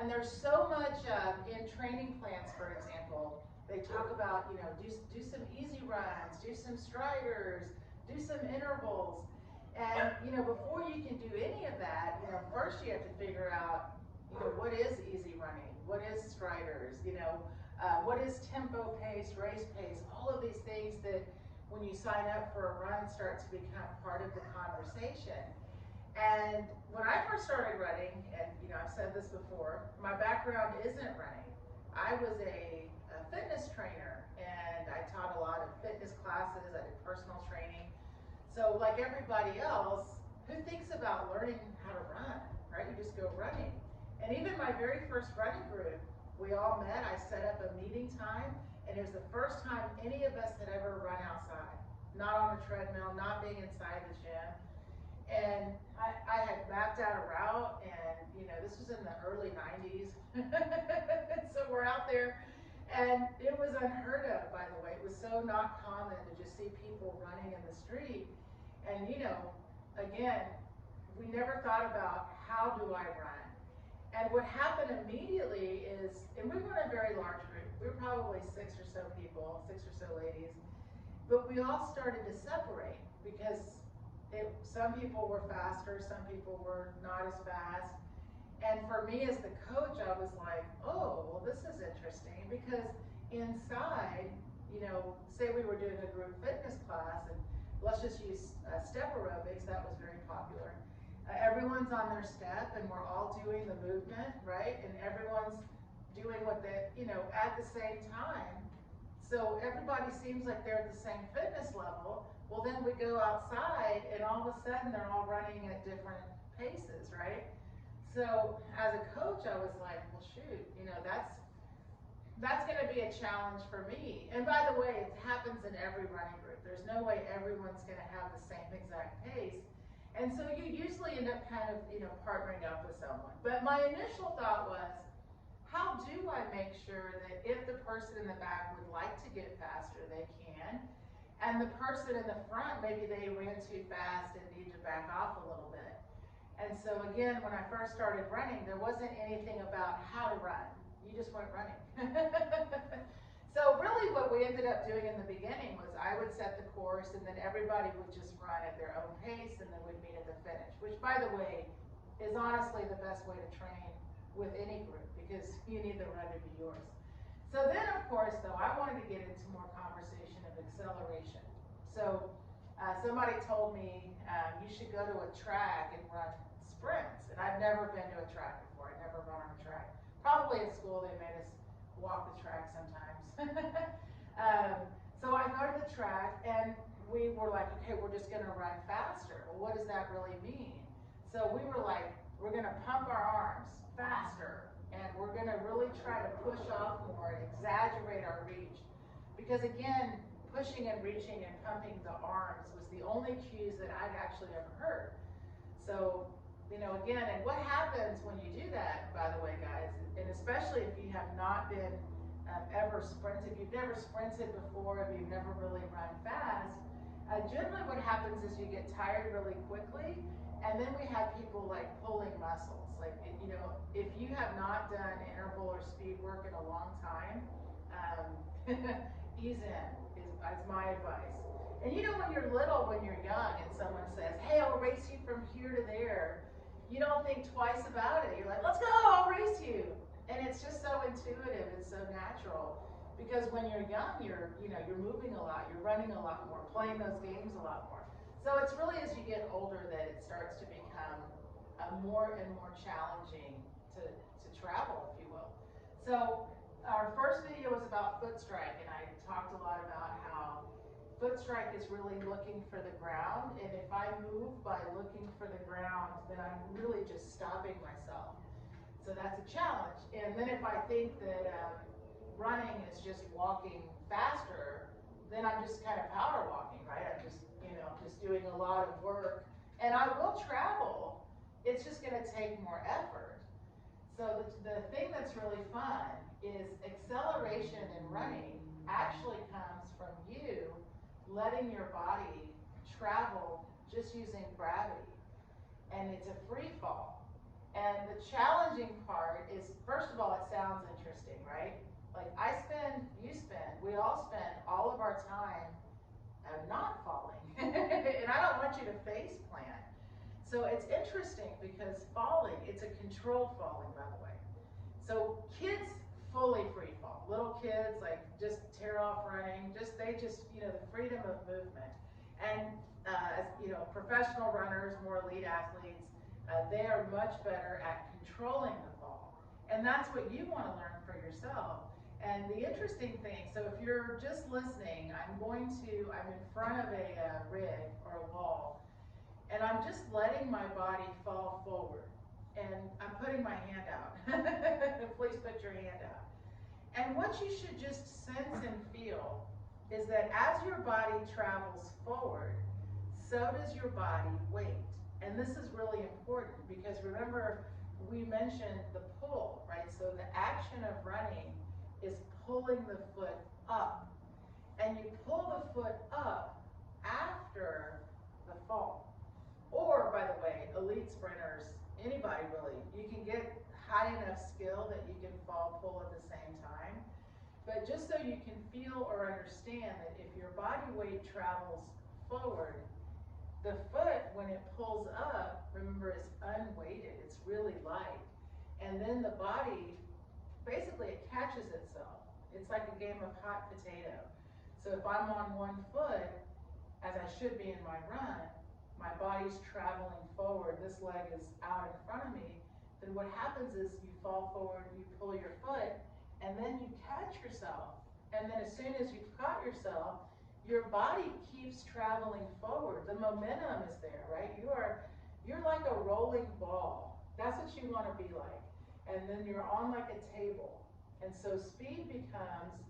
And there's so much in training plans, for example, they talk about, do some easy runs, do some striders, do some intervals. And, before you can do any of that, first you have to figure out, what is easy running? What is striders? What is tempo pace, race pace? All of these things that when you sign up for a run start to become part of the conversation. And when I first started running, and I've said this before, my background isn't running. I was a fitness trainer, and I taught a lot of fitness classes. I did personal training. So like everybody else, who thinks about learning how to run, right? You just go running. And even my very first running group, we all met. I set up a meeting time, and it was the first time any of us had ever run outside, not on a treadmill, not being inside the gym. And I had mapped out a route, and this was in the early 90s. So we're out there, and it was unheard of, by the way. It was so not common to just see people running in the street. And again, we never thought about how do I run. And what happened immediately is, and we weren't a very large group. We were probably 6 or so people, 6 or so ladies. But we all started to separate because some people were faster, some people were not as fast. And for me as the coach, I was like, oh, well, this is interesting because inside, say we were doing a group fitness class, and let's just use step aerobics, that was very popular. Everyone's on their step and we're all doing the movement, right? And everyone's doing what they, at the same time. So everybody seems like they're at the same fitness level. Well, then we go outside and all of a sudden they're all running at different paces, right? So as a coach, I was like, well, shoot, that's going to be a challenge for me. And by the way, it happens in every running group. There's no way everyone's going to have the same exact pace. And so you usually end up kind of, partnering up with someone. But my initial thought was, how do I make sure that if the person in the back would like to get faster, they can, and the person in the front, maybe they ran too fast and need to back off a little bit. And so again, when I first started running, there wasn't anything about how to run. You just went running. So really what we ended up doing in the beginning was I would set the course and then everybody would just run at their own pace and then we'd meet at the finish, which by the way, is honestly the best way to train with any group because you need the run to be yours. So then of course though, I wanted to get into more conversation of acceleration. So somebody told me you should go to a track and run sprints, and I've never been to a track before. I never run on a track. Probably at school they made us walk the track sometimes. So I go to the track and we were like, okay, we're just gonna run faster. Well, what does that really mean? So we were like, we're gonna pump our arms faster and we're gonna really try to push off more and exaggerate our reach. Because again, pushing and reaching and pumping the arms was the only cues that I'd actually ever heard. So, again, and what happens when you do that, by the way, guys, and especially if you have not been ever sprinted, if you've never sprinted before, if you've never really run fast, generally what happens is you get tired really quickly, and then we have people like pulling muscles. Like, if you have not done interval or speed work in a long time, ease in is my advice. And when you're little, when you're young, and someone says, hey, I'll race you from here to there, you don't think twice about it. You're like, let's go, I'll race you. And it's just so intuitive, it's so natural. Because when you're young, you're moving a lot, you're running a lot more, playing those games a lot more. So it's really as you get older that it starts to become more and more challenging to travel, if you will. So our first video was about foot strike, and I talked a lot about how foot strike is really looking for the ground, and if I move by looking for the ground, then I'm really just stopping myself. So that's a challenge. And then if I think that running is just walking faster, then I'm just kind of power walking, right? I'm just, just doing a lot of work. And I will travel, it's just gonna take more effort. So the thing that's really fun is acceleration in running actually comes from you letting your body travel just using gravity. And it's a free fall. And the challenging part is, first of all, it sounds interesting, right? Like we all spend all of our time not falling. And I don't want you to face plant. So it's interesting because falling, it's a controlled falling, by the way. So kids fully free fall. Little kids like just tear off running, the freedom of movement. And as professional runners, more elite athletes, they are much better at controlling the fall. And that's what you want to learn for yourself. And the interesting thing, so if you're just listening, I'm in front of a rig or a wall, and I'm just letting my body fall forward. And I'm putting my hand out. Please put your hand out. And what you should just sense and feel is that as your body travels forward, so does your body weight. And this is really important because remember, we mentioned the pull, right? So the action of running is pulling the foot up. And you pull the foot up after the fall. Or, by the way, elite sprinters, anybody really, you can get high enough skill that you can fall pull at the same time. But just so you can feel or understand that if your body weight travels forward, the foot, when it pulls up, remember, it's unweighted, it's really light. And then the body, basically it catches itself. It's like a game of hot potato. So if I'm on one foot, as I should be in my run, my body's traveling forward, this leg is out in front of me, then what happens is you fall forward, you pull your foot, and then you catch yourself. And then as soon as you've caught yourself, your body keeps traveling forward. The momentum is there, right? You're like a rolling ball. That's what you want to be like. And then you're on like a table. And so speed becomes,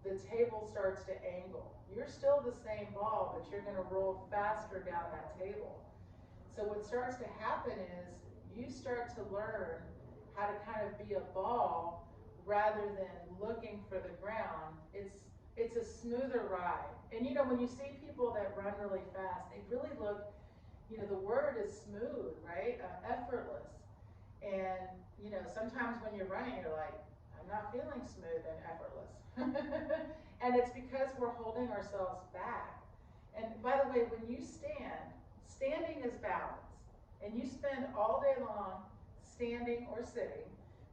the table starts to angle. You're still the same ball, but you're going to roll faster down that table. So what starts to happen is you start to learn how to kind of be a ball rather than looking for the ground. It's a smoother ride. And when you see people that run really fast, they really look, the word is smooth, right? Effortless. And, sometimes when you're running, you're like, I'm not feeling smooth and effortless. And it's because we're holding ourselves back. And by the way, when you standing is balance. And you spend all day long standing or sitting,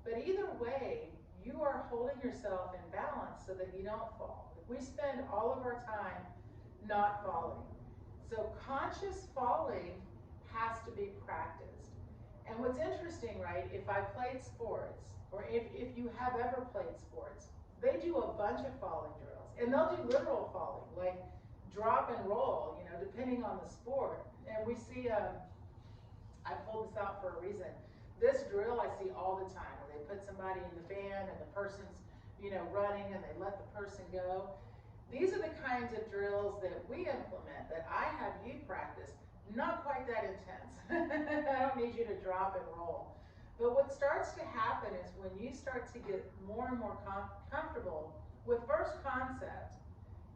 but either way, you are holding yourself in balance so that you don't fall. We spend all of our time not falling. So conscious falling has to be practiced. And what's interesting, right, if I played sports, or if you have ever played sports, they do a bunch of falling drills. And they'll do literal falling, like drop and roll, depending on the sport. And we see, I pulled this out for a reason. This drill I see all the time, where they put somebody in the van and the person's, running and they let the person go. These are the kinds of drills that we implement, that I have you practice. Not quite that intense. I don't need you to drop and roll. But what starts to happen is when you start to get more and more comfortable with first concept,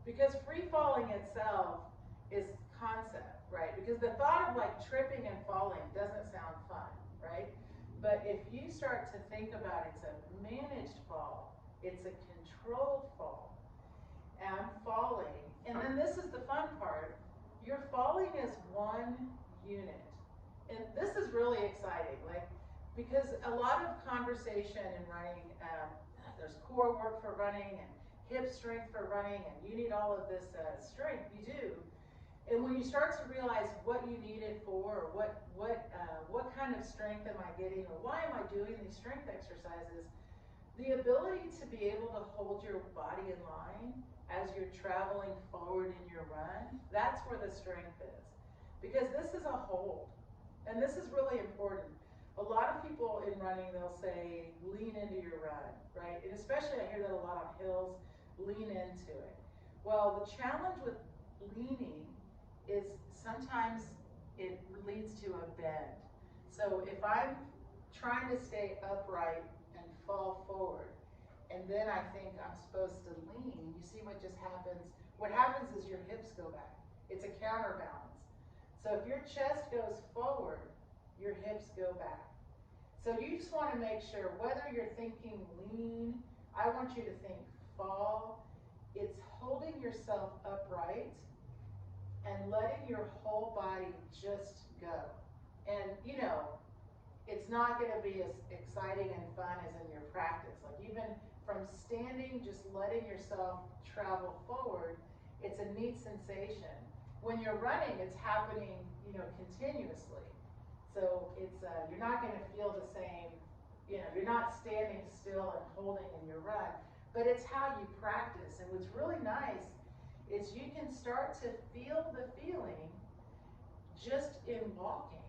because free falling itself is concept, right? Because the thought of like tripping and falling doesn't sound fun, right? But if you start to think about it's a managed fall, it's a controlled fall, and I'm falling, and then this is the fun part, you're falling as one unit. And this is really exciting, because a lot of conversation in running, there's core work for running and hip strength for running, and you need all of this strength, you do. And when you start to realize what you need it for, or what kind of strength am I getting, or why am I doing these strength exercises, the ability to be able to hold your body in line as you're traveling forward in your run, that's where the strength is. Because this is a hold, and this is really important. A lot of people in running, they'll say, lean into your run, right? And especially I hear that a lot on hills, lean into it. Well, the challenge with leaning is sometimes it leads to a bend. So if I'm trying to stay upright and fall forward, and then I think I'm supposed to lean, you see what just happens? What happens is your hips go back. It's a counterbalance. So if your chest goes forward, your hips go back. So you just want to make sure, whether you're thinking lean, I want you to think fall. It's holding yourself upright and letting your whole body just go. And you know, it's not going to be as exciting and fun as in your practice. Like even from standing, just letting yourself travel forward, it's a neat sensation. When you're running, it's happening, you know, continuously. So it's you're not going to feel the same, you know, you're not standing still and holding in your run, but it's how you practice. And what's really nice is you can start to feel the feeling just in walking.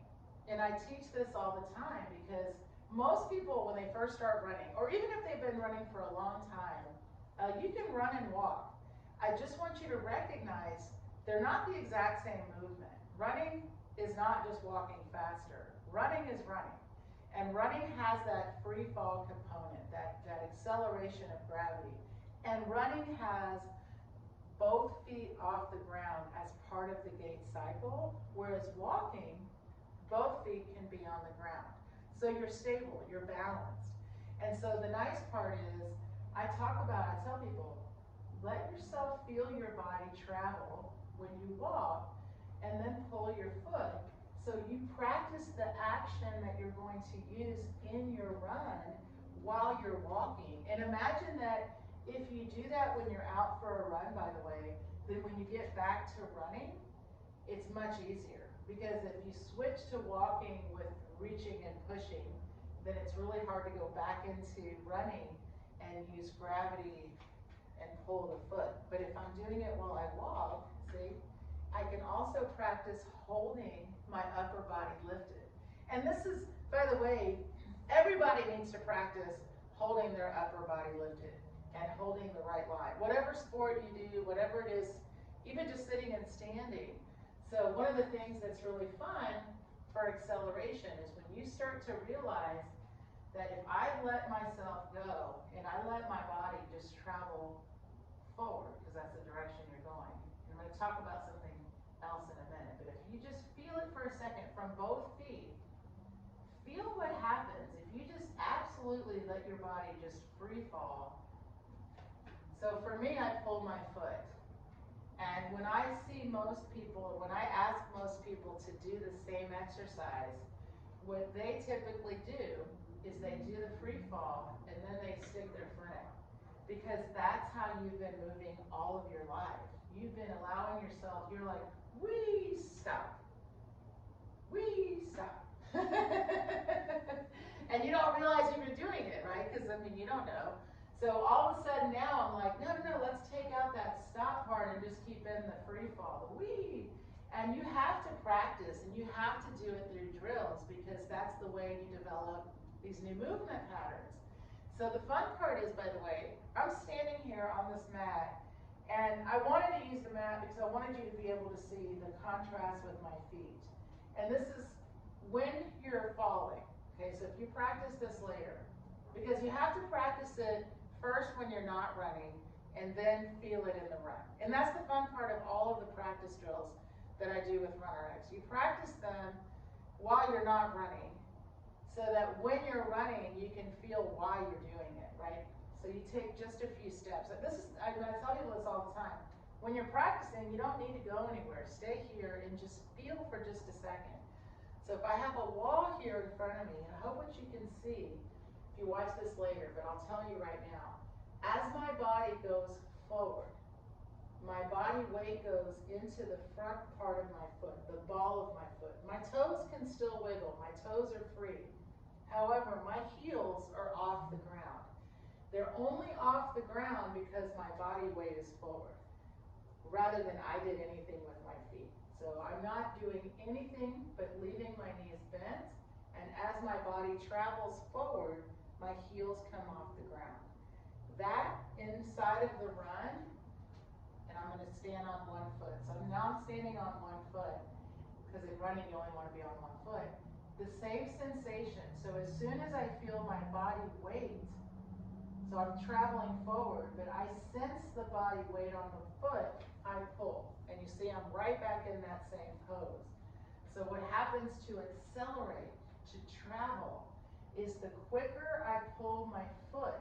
And I teach this all the time because most people, when they first start running, or even if they've been running for a long time, you can run and walk. I just want you to recognize they're not the exact same movement. Running is not just walking faster. Running is running. And running has that free fall component, that acceleration of gravity. And running has both feet off the ground as part of the gait cycle, whereas walking, both feet can be on the ground. So you're stable, you're balanced. And so the nice part is, I tell people, let yourself feel your body travel when you walk, and then pull your foot. So you practice the action that you're going to use in your run while you're walking. And imagine that if you do that when you're out for a run, by the way, then when you get back to running, it's much easier. Because if you switch to walking with reaching and pushing, then it's really hard to go back into running and use gravity and pull the foot. But if I'm doing it while I walk, see, I can also practice holding my upper body lifted. And this is, by the way, everybody needs to practice holding their upper body lifted and holding the right line. Whatever sport you do, whatever it is, even just sitting and standing. So one of the things that's really fun for acceleration is when you start to realize that if I let myself go and I let my body just travel forward, because that's the direction you're going. And I'm going to talk about something else in a minute, but if you just feel it for a second from both feet, feel what happens if you just absolutely let your body just free fall. So for me, I pull my foot. And when I see most people, when I ask most people to do the same exercise, what they typically do is they do the free fall and then they stick their foot out. Because that's how you've been moving all of your life. You've been allowing yourself, you're like, wee, stop. Wee, stop. And you don't realize you've been doing it, right? Because, I mean, you don't know. So all of a sudden now I'm like, no, let's take out that stop part and just keep in the free fall, the wee. And you have to practice and you have to do it through drills because that's the way you develop these new movement patterns. So the fun part is, by the way, I'm standing here on this mat and I wanted to use the mat because I wanted you to be able to see the contrast with my feet. And this is when you're falling. Okay, so if you practice this later, because you have to practice it first when you're not running and then feel it in the run. And that's the fun part of all of the practice drills that I do with Runner X. You practice them while you're not running so that when you're running, you can feel why you're doing it, right? So you take just a few steps. And this is, I tell people this all the time. When you're practicing, you don't need to go anywhere. Stay here and just feel for just a second. So if I have a wall here in front of me, and I hope what you can see, if you watch this later, but I'll tell you right now, as my body goes forward, my body weight goes into the front part of my foot, the ball of my foot. My toes can still wiggle, my toes are free. However, my heels are off the ground. They're only off the ground because my body weight is forward, rather than I did anything with my feet. So I'm not doing anything but leaving my knees bent, and as my body travels forward, my heels come off the ground. That inside of the run, and I'm going to stand on one foot. So now I'm standing on one foot, because in running you only want to be on one foot. The same sensation. So as soon as I feel my body weight, so I'm traveling forward, but I sense the body weight on the foot, I pull. And you see I'm right back in that same pose. So what happens to accelerate, to travel, is the quicker I pull my foot,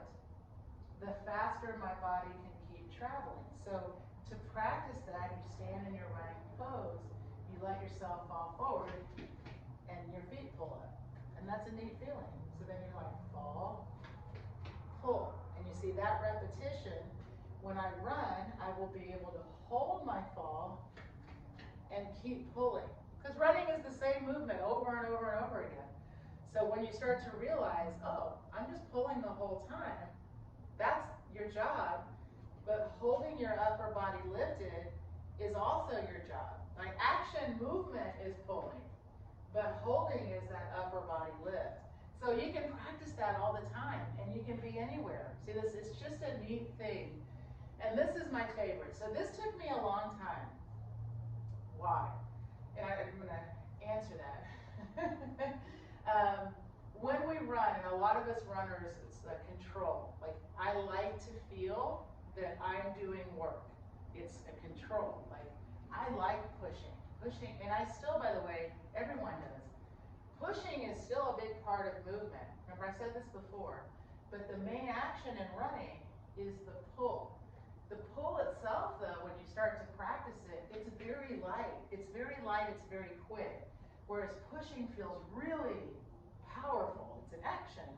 the faster my body can keep traveling. So to practice that, you stand in your running pose, you let yourself fall forward, and your feet pull up. And that's a neat feeling. So then you're like, fall, pull. And you see that repetition, when I run, I will be able to hold my fall and keep pulling. Because running is the same movement over and over and over again. So when you start to realize, oh, I'm just pulling the whole time, that's your job, but holding your upper body lifted is also your job. Like action movement is pulling, but holding is that upper body lift. So you can practice that all the time, and you can be anywhere. See, this is just a neat thing. And this is my favorite. So this took me a long time. Why? And I'm going to answer that. When we run, and a lot of us runners, it's a control. Like, I like to feel that I'm doing work. It's a control. Like, I like pushing. Pushing, and I still, by the way, everyone does. Pushing is still a big part of movement. Remember, I said this before. But the main action in running is the pull. The pull itself, though, when you start to practice it, it's very light. It's very light, it's very quick. Whereas pushing feels really powerful. It's an action.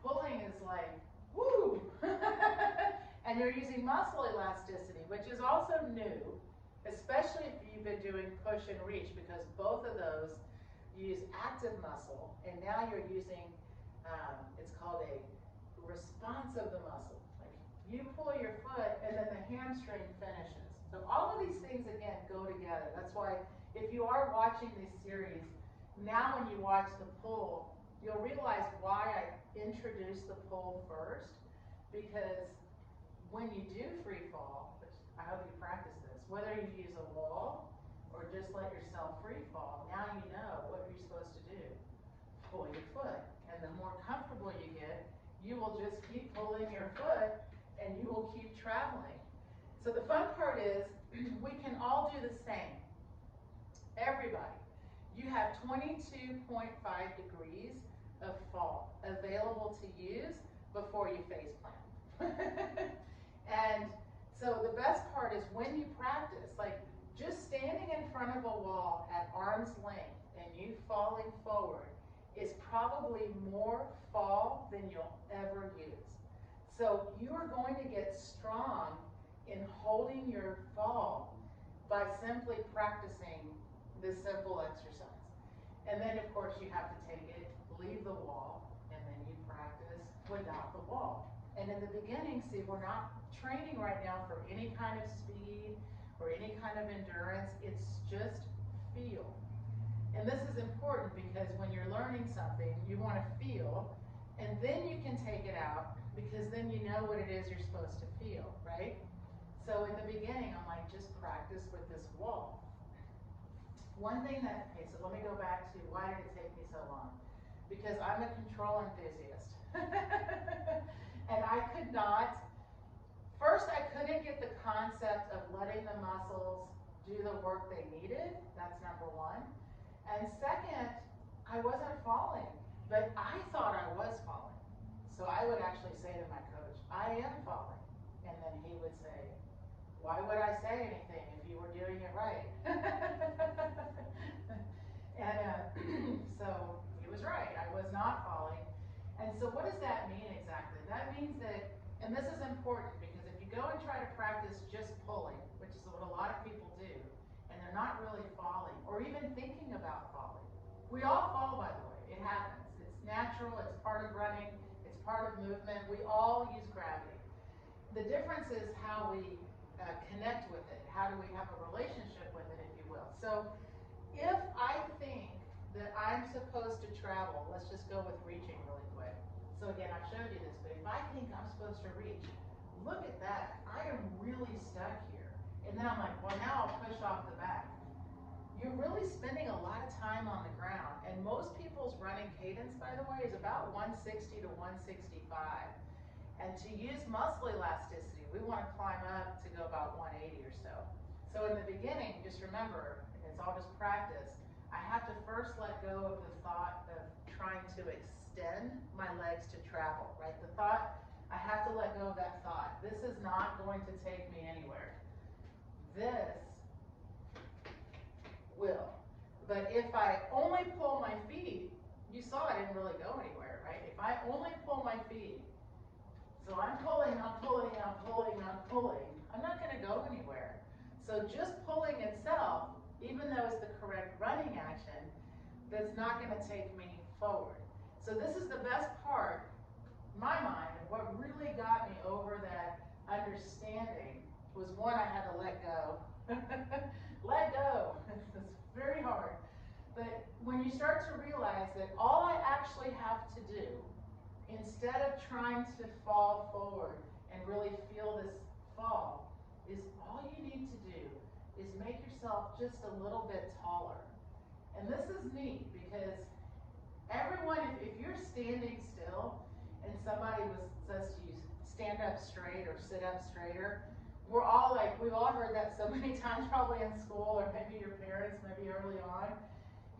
Pulling is like, woo! And you're using muscle elasticity, which is also new, especially if you've been doing push and reach, because both of those use active muscle, and now you're using, it's called a response of the muscle. Like you pull your foot, and then the hamstring finishes. So all of these things, again, go together. That's why if you are watching this series, now when you watch the pull, you'll realize why I introduced the pull first, because when you do free fall, which I hope you practice this, whether you use a wall or just let yourself free fall, now you know what you're supposed to do. Pull your foot. And the more comfortable you get, you will just keep pulling your foot and you will keep traveling. So the fun part is we can all do the same. Everybody. You have 22.5 degrees of fall available to use before you face plant. And so the best part is when you practice, like just standing in front of a wall at arm's length and you falling forward is probably more fall than you'll ever use. So you are going to get strong in holding your fall by simply practicing this simple exercise. And then of course you have to take it, leave the wall, and then you practice without the wall. And in the beginning, see, we're not training right now for any kind of speed or any kind of endurance. It's just feel. And this is important because when you're learning something, you want to feel, and then you can take it out because then you know what it is you're supposed to feel, right? So in the beginning, I'm like, just practice with this wall. One thing that, okay, so let me go back to why did it take me so long? Because I'm a control enthusiast. And I could not, first I couldn't get the concept of letting the muscles do the work they needed. That's number one. And second, I wasn't falling, but I thought I was falling. So I would actually say to my coach, I am falling. And then he would say, why would I say anything if you were doing it right? And so he was right, I was not falling. And so what does that mean exactly? That means that, and this is important because if you go and try to practice just pulling, which is what a lot of people do, and they're not really falling or even thinking about falling. We all fall, by the way, it happens. It's natural, it's part of running, it's part of movement. We all use gravity. The difference is how we connect with it. How do we have a relationship with it, if you will. So if I think that I'm supposed to travel, let's just go with reaching really quick. So again, I've showed you this, but if I think I'm supposed to reach, look at that. I am really stuck here. And then I'm like, well, now I'll push off the back. You're really spending a lot of time on the ground. And most people's running cadence, by the way, is about 160 to 165. And to use muscle elasticity, we want to climb up to go about 180 or so. So in the beginning, just remember, it's all just practice. I have to first let go of the thought of trying to extend my legs to travel, right? The thought, I have to let go of that thought. This is not going to take me anywhere. This will. But if I only pull my feet, you saw I didn't really go anywhere, right? If I only pull my feet, so I'm pulling, I'm pulling, I'm pulling, I'm pulling, I'm not going to go anywhere. So just pulling itself, even though it's the correct running action, that's not going to take me forward. So this is the best part, in my mind, and what really got me over that understanding was one, I had to let go. Let go. It's very hard. But when you start to realize that all I actually have to do, instead of trying to fall forward and really feel this fall, is all you need to do is make yourself just a little bit taller. And this is neat because everyone, if you're standing still and somebody says to you, stand up straight or sit up straighter, we're all like, we've all heard that so many times probably in school, or maybe your parents, maybe early on.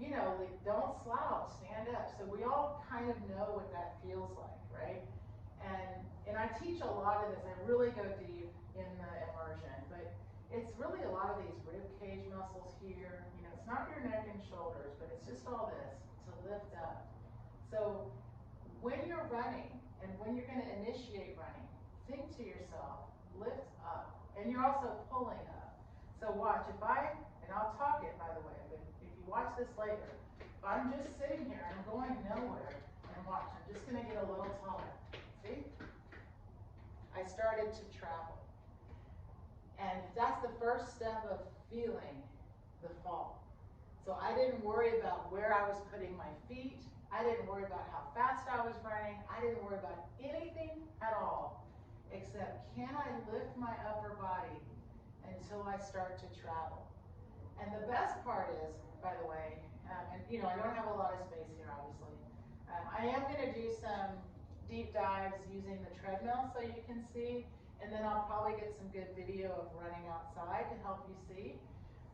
You know, like, don't slouch, stand up. So we all kind of know what that feels like, right? And I teach a lot of this. I really go deep in the immersion, but it's really a lot of these rib cage muscles here. You know, it's not your neck and shoulders, but it's just all this to lift up. So when you're running and when you're going to initiate running, think to yourself, lift up. And you're also pulling up. So watch, and I'll talk it by the way, but if you watch this later, if I'm just sitting here and I'm going nowhere, and watch, I'm just going to get a little taller. See? I started to travel. And that's the first step of feeling the fall. So I didn't worry about where I was putting my feet. I didn't worry about how fast I was running. I didn't worry about anything at all, except can I lift my upper body until I start to travel? And the best part is, by the way, and you know, I don't have a lot of space here, obviously. I am going to do some deep dives using the treadmill so you can see, and then I'll probably get some good video of running outside to help you see.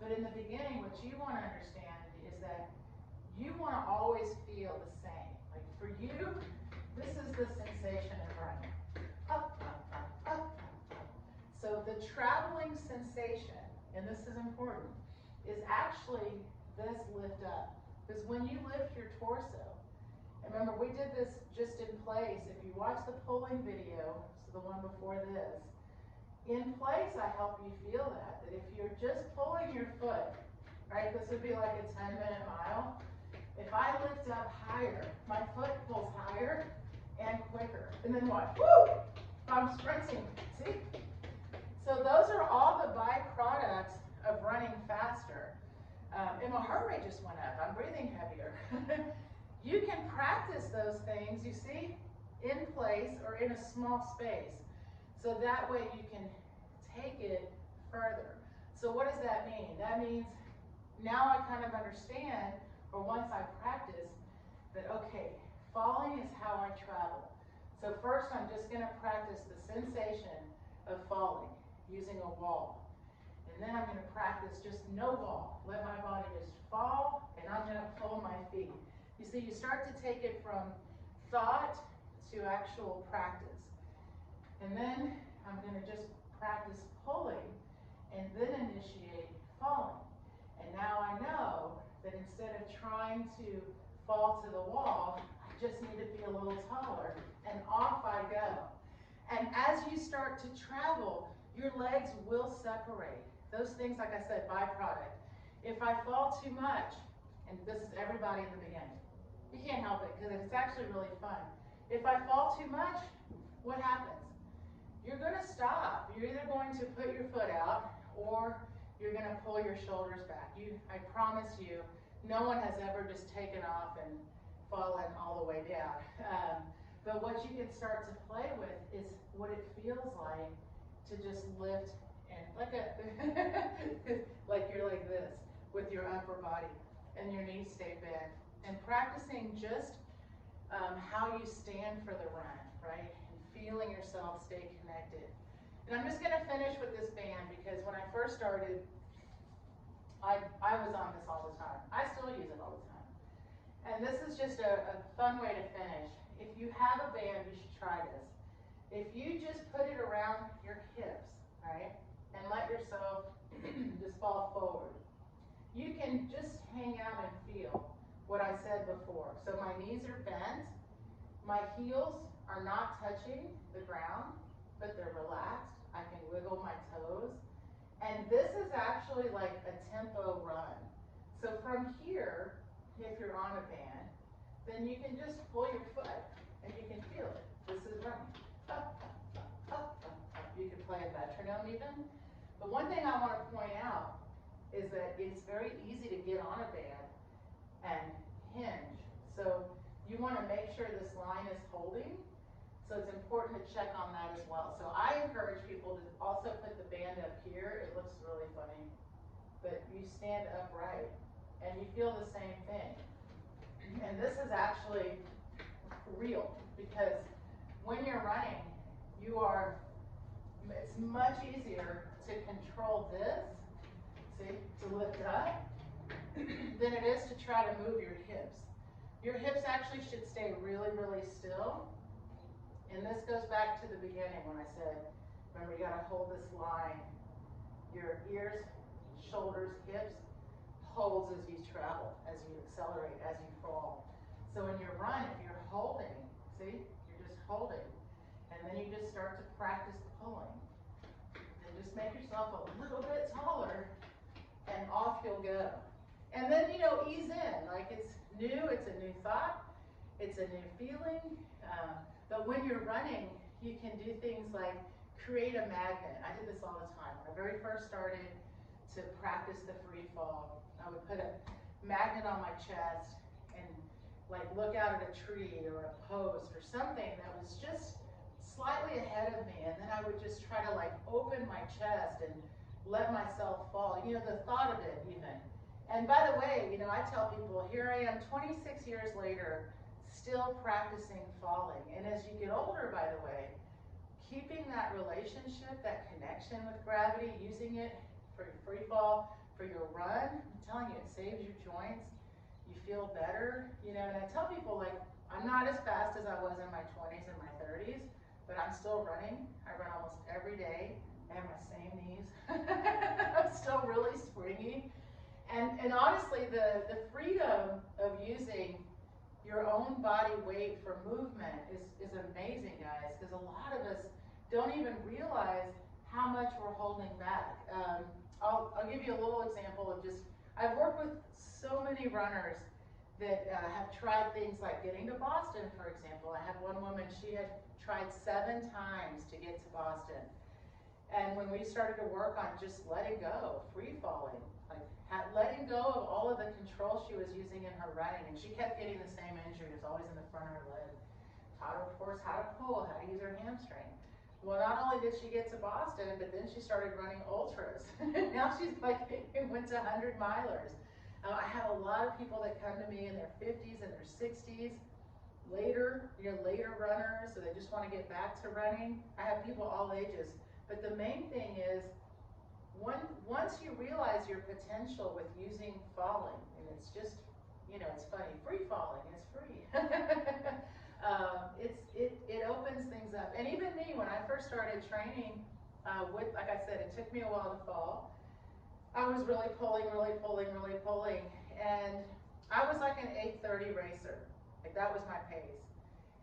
But in the beginning, what you want to understand is that you want to always feel the same. Like for you, this is the sensation of running. Up, up, up, up, up, up. So the traveling sensation, and this is important, is actually this lift up. Because when you lift your torso, and remember we did this just in place. If you watch the pulling video, so the one before this, in place I help you feel that if you're just pulling your foot, right, this would be like a 10-minute mile. If I lift up higher, my foot pulls higher and quicker. And then watch, woo! I'm sprinting, see? So those are all the byproducts of running faster. And my heart rate just went up. I'm breathing heavier. You can practice those things, you see, in place or in a small space. So that way you can take it further. So what does that mean? That means now I kind of understand, or once I practice, that okay, falling is how I travel. So first I'm just going to practice the sensation of falling using a wall. And then I'm going to practice just no wall. Let my body just fall, and I'm going to pull my feet. You see, you start to take it from thought to actual practice. And then I'm going to just practice pulling and then initiate falling. And now I know that instead of trying to fall to the wall, I just need to be a little taller, and off I go. And as you start to travel, your legs will separate. Those things, like I said, byproduct. If I fall too much, and this is everybody in the beginning, you can't help it because it's actually really fun. If I fall too much, what happens? You're going to stop. You're either going to put your foot out or you're going to pull your shoulders back. I promise you, no one has ever just taken off and fallen all the way down. But what you can start to play with is what it feels like to just lift and like you're like this with your upper body and your knees stay bent. And practicing just how you stand for the run, right? And feeling yourself stay connected. And I'm just going to finish with this band because when I first started, I was on this all the time. I still use it all the time. And this is just a fun way to finish. If you have a band, you should try this. If you just put it around your hips, right, and let yourself just fall forward, you can just hang out and feel what I said before. So my knees are bent, my heels are not touching the ground, but they're relaxed. I can wiggle my toes. And this is actually like a tempo run. So from here, if you're on a band, then you can just pull your foot and you can feel it. This is running. Up, up, up, up, up. You can play a metronome even. But one thing I want to point out is that it's very easy to get on a band and hinge. So you want to make sure this line is holding. So it's important to check on that as well. So I encourage people to also put the band up here. It looks really funny. But you stand upright and you feel the same thing. And this is actually real because when you're running, it's much easier to control this, see, to lift up, than it is to try to move your hips. Your hips actually should stay really, really still. And this goes back to the beginning when I said, remember, you gotta hold this line. Your ears, shoulders, hips holds as you travel, as you accelerate, as you fall. So in your run, if you're holding, see, you're just holding, and then you just start to practice pulling. And just make yourself a little bit taller, and off you'll go. And then, ease in, like it's new, it's a new thought, it's a new feeling. But when you're running, you can do things like create a magnet. I did this all the time. When I very first started to practice the free fall, I would put a magnet on my chest and like look out at a tree or a post or something that was just slightly ahead of me, and then I would just try to like open my chest and let myself fall. The thought of it even. And by the way, I tell people, here I am 26 years later, still practicing falling. And as you get older, by the way, keeping that relationship, that connection with gravity, using it for your free fall, for your run, I'm telling you, it saves your joints. You feel better, and I tell people, like, I'm not as fast as I was in my 20s and my 30s, but I'm still running. I run almost every day. I have my same knees. I'm still really springy. And honestly, the freedom of using your own body weight for movement is amazing, guys, because a lot of us don't even realize how much we're holding back. I'll give you a little example of I've worked with so many runners that have tried things like getting to Boston, for example. I had one woman, she had tried 7 times to get to Boston. And when we started to work on just letting go, free falling, like letting go of all of the control she was using in her running, and she kept getting the same injury. It was always in the front of her leg. Taught her, of course, how to pull, how to use her hamstring. Well, not only did she get to Boston, but then she started running ultras. Now she's like, went to 100 milers. I have a lot of people that come to me in their 50s and their 60s, later runners, so they just want to get back to running. I have people all ages. But the main thing is, once you realize your potential with using falling, and it's just, it's funny, free falling, it's free. It opens things up. And even me, when I first started training, like I said, it took me a while to fall. I was really pulling, and I was like an 8:30 racer. Like that was my pace.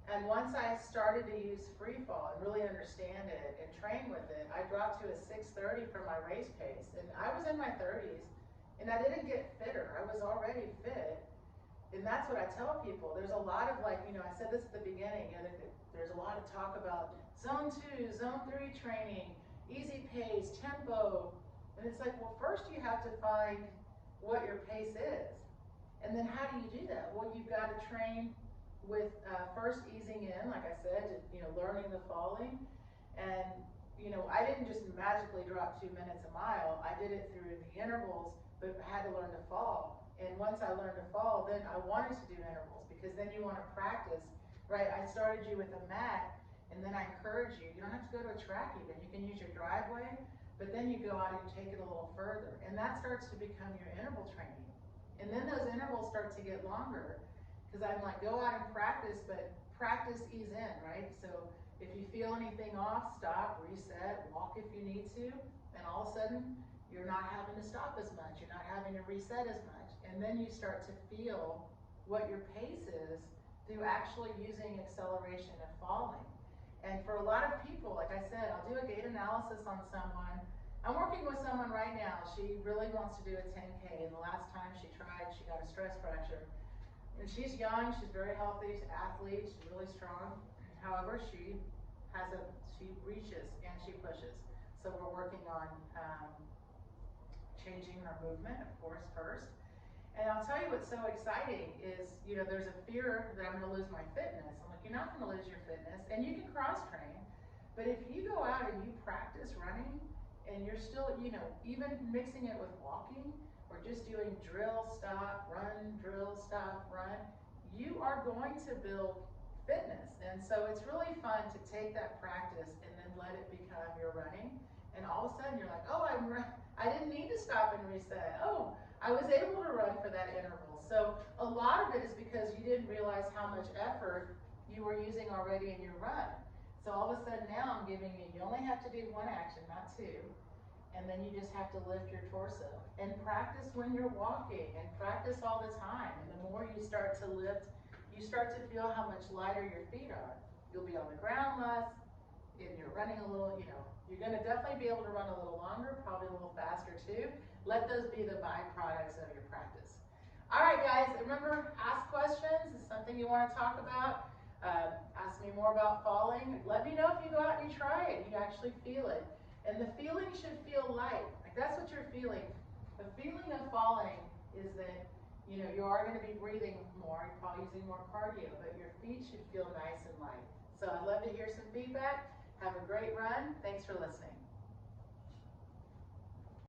And once I started to use free fall and really understand it and train with it, I dropped to a 6:30 for my race pace. And I was in my 30s, and I didn't get fitter. I was already fit. And that's what I tell people. There's a lot of I said this at the beginning, there's a lot of talk about zone 2, zone 3 training, easy pace, tempo. And it's like, well, first you have to find what your pace is. And then how do you do that? Well, you've got to train with first easing in, like I said, learning the falling. And, I didn't just magically drop 2 minutes a mile. I did it through the intervals, but I had to learn to fall. And once I learned to fall, then I wanted to do intervals, because then you want to practice, right? I started you with a mat, and then I encourage you. You don't have to go to a track even. You can use your driveway, but then you go out and you take it a little further. And that starts to become your interval training. And then those intervals start to get longer. because I'm like, go out and practice, but practice ease in, right? So if you feel anything off, stop, reset, walk if you need to, and all of a sudden, you're not having to stop as much, you're not having to reset as much, and then you start to feel what your pace is through actually using acceleration and falling. And for a lot of people, like I said, I'll do a gait analysis on someone. I'm working with someone right now. She really wants to do a 10K, and the last time she tried, she got a stress fracture. And she's young, she's very healthy, she's an athlete, she's really strong. However, she reaches and she pushes. So we're working on changing her movement, of course, first. And I'll tell you what's so exciting is, there's a fear that I'm going to lose my fitness. I'm like, you're not going to lose your fitness, and you can cross train. But if you go out and you practice running, and you're still, even mixing it with walking, or just doing drill, stop, run, drill, stop, run, you are going to build fitness. And so it's really fun to take that practice and then let it become your running. And all of a sudden you're like, oh, I didn't need to stop and reset. Oh, I was able to run for that interval. So a lot of it is because you didn't realize how much effort you were using already in your run. So all of a sudden now I'm giving you only have to do one action, not two. And then you just have to lift your torso. And practice when you're walking, and practice all the time. And the more you start to lift, you start to feel how much lighter your feet are. You'll be on the ground less, and you're running a little, you're gonna definitely be able to run a little longer, probably a little faster too. Let those be the byproducts of your practice. All right, guys, remember, ask questions. It's something you wanna talk about. Ask me more about falling. Let me know if you go out and you try it, you actually feel it. And the feeling should feel light. Like, that's what you're feeling. The feeling of falling is that, you are gonna be breathing more, you're probably using more cardio, but your feet should feel nice and light. So I'd love to hear some feedback. Have a great run. Thanks for listening.